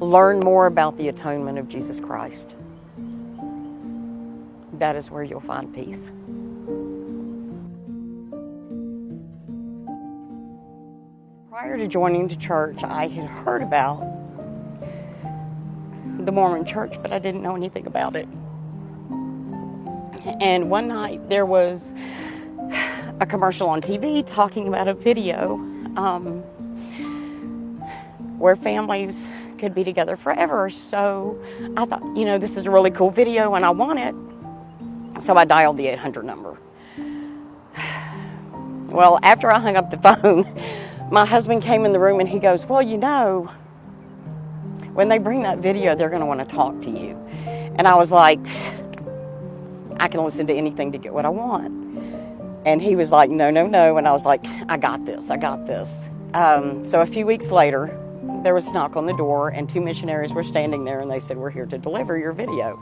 learn more about the atonement of Jesus Christ. That is where you'll find peace. Prior to joining the church, I had heard about the Mormon church, but I didn't know anything about it. And one night there was a commercial on TV talking about a video where families could be together forever. So I thought, this is a really cool video and I want it. So I dialed the 800 number. Well, after I hung up the phone, my husband came in the room and he goes, well, when they bring that video, they're going to want to talk to you. And I was like, I can listen to anything to get what I want. And he was like, no. And I was like, I got this. So a few weeks later, there was a knock on the door and 2 missionaries were standing there and they said, we're here to deliver your video.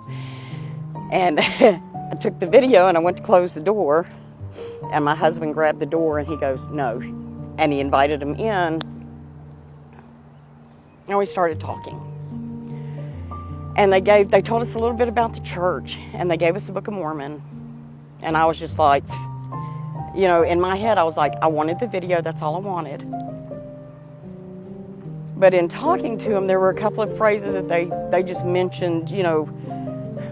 And I took the video and I went to close the door and my husband grabbed the door and he goes, no. And he invited him in and we started talking. And they told us a little bit about the church and they gave us the Book of Mormon. And I was just like, in my head, I was like, I wanted the video. That's all I wanted. But in talking to them, there were a couple of phrases that they just mentioned,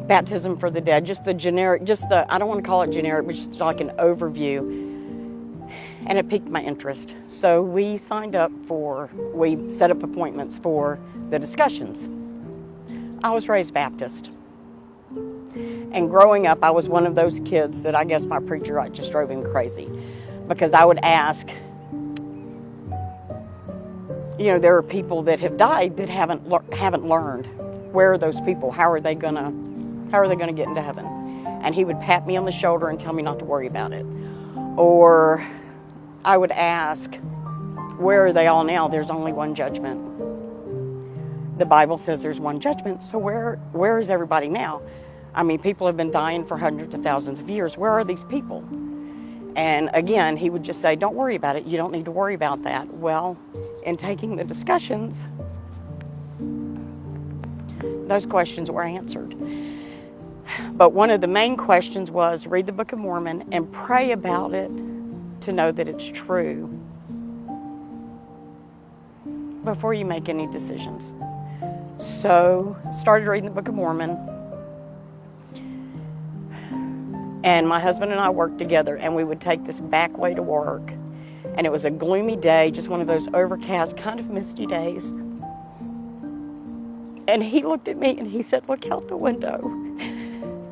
baptism for the dead, just the generic, I don't want to call it generic, but just like an overview. And it piqued my interest. So we set up appointments for the discussions. I was raised Baptist. And growing up, I was one of those kids that I guess my preacher just drove him crazy. Because I would ask, there are people that have died that haven't learned. Where are those people? How are they gonna get into heaven? And he would pat me on the shoulder and tell me not to worry about it. Or I would ask, where are they all now? There's only one judgment. The Bible says there's one judgment, so where is everybody now? I mean, people have been dying for hundreds of thousands of years. Where are these people? And again, he would just say, don't worry about it. You don't need to worry about that. Well, in taking the discussions, those questions were answered. But one of the main questions was read the Book of Mormon and pray about it to know that it's true before you make any decisions. So, started reading the Book of Mormon. And my husband and I worked together, and we would take this back way to work. And it was a gloomy day, just one of those overcast, kind of misty days. And he looked at me and he said, look out the window.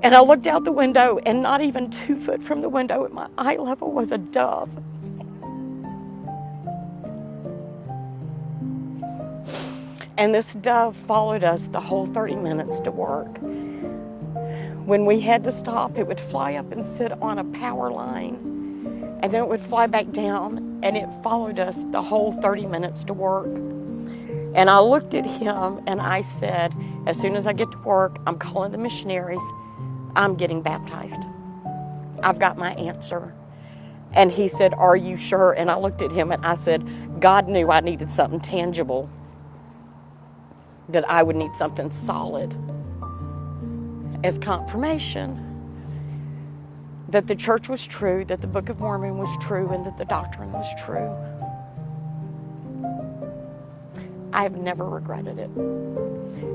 And I looked out the window, and not even 2 foot from the window at my eye level was a dove. And this dove followed us the whole 30 minutes to work. When we had to stop, it would fly up and sit on a power line, and then it would fly back down, and it followed us the whole 30 minutes to work. And I looked at him and I said, as soon as I get to work, I'm calling the missionaries. I'm getting baptized. I've got my answer. And he said, are you sure? And I looked at him and I said, God knew I needed something tangible, that I would need something solid as confirmation that the church was true, that the Book of Mormon was true, and that the doctrine was true. I've never regretted it.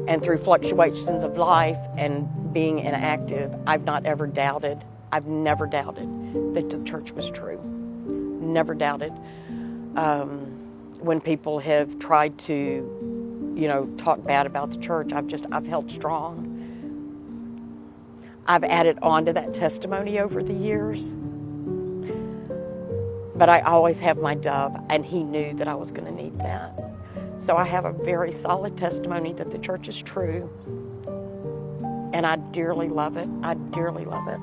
And through fluctuations of life and being inactive, I've never doubted that the church was true. Never doubted. When people have tried to, talk bad about the church, I've held strong. I've added on to that testimony over the years. But I always have my dove, and he knew that I was going to need that. So I have a very solid testimony that the church is true. And I dearly love it. I dearly love it.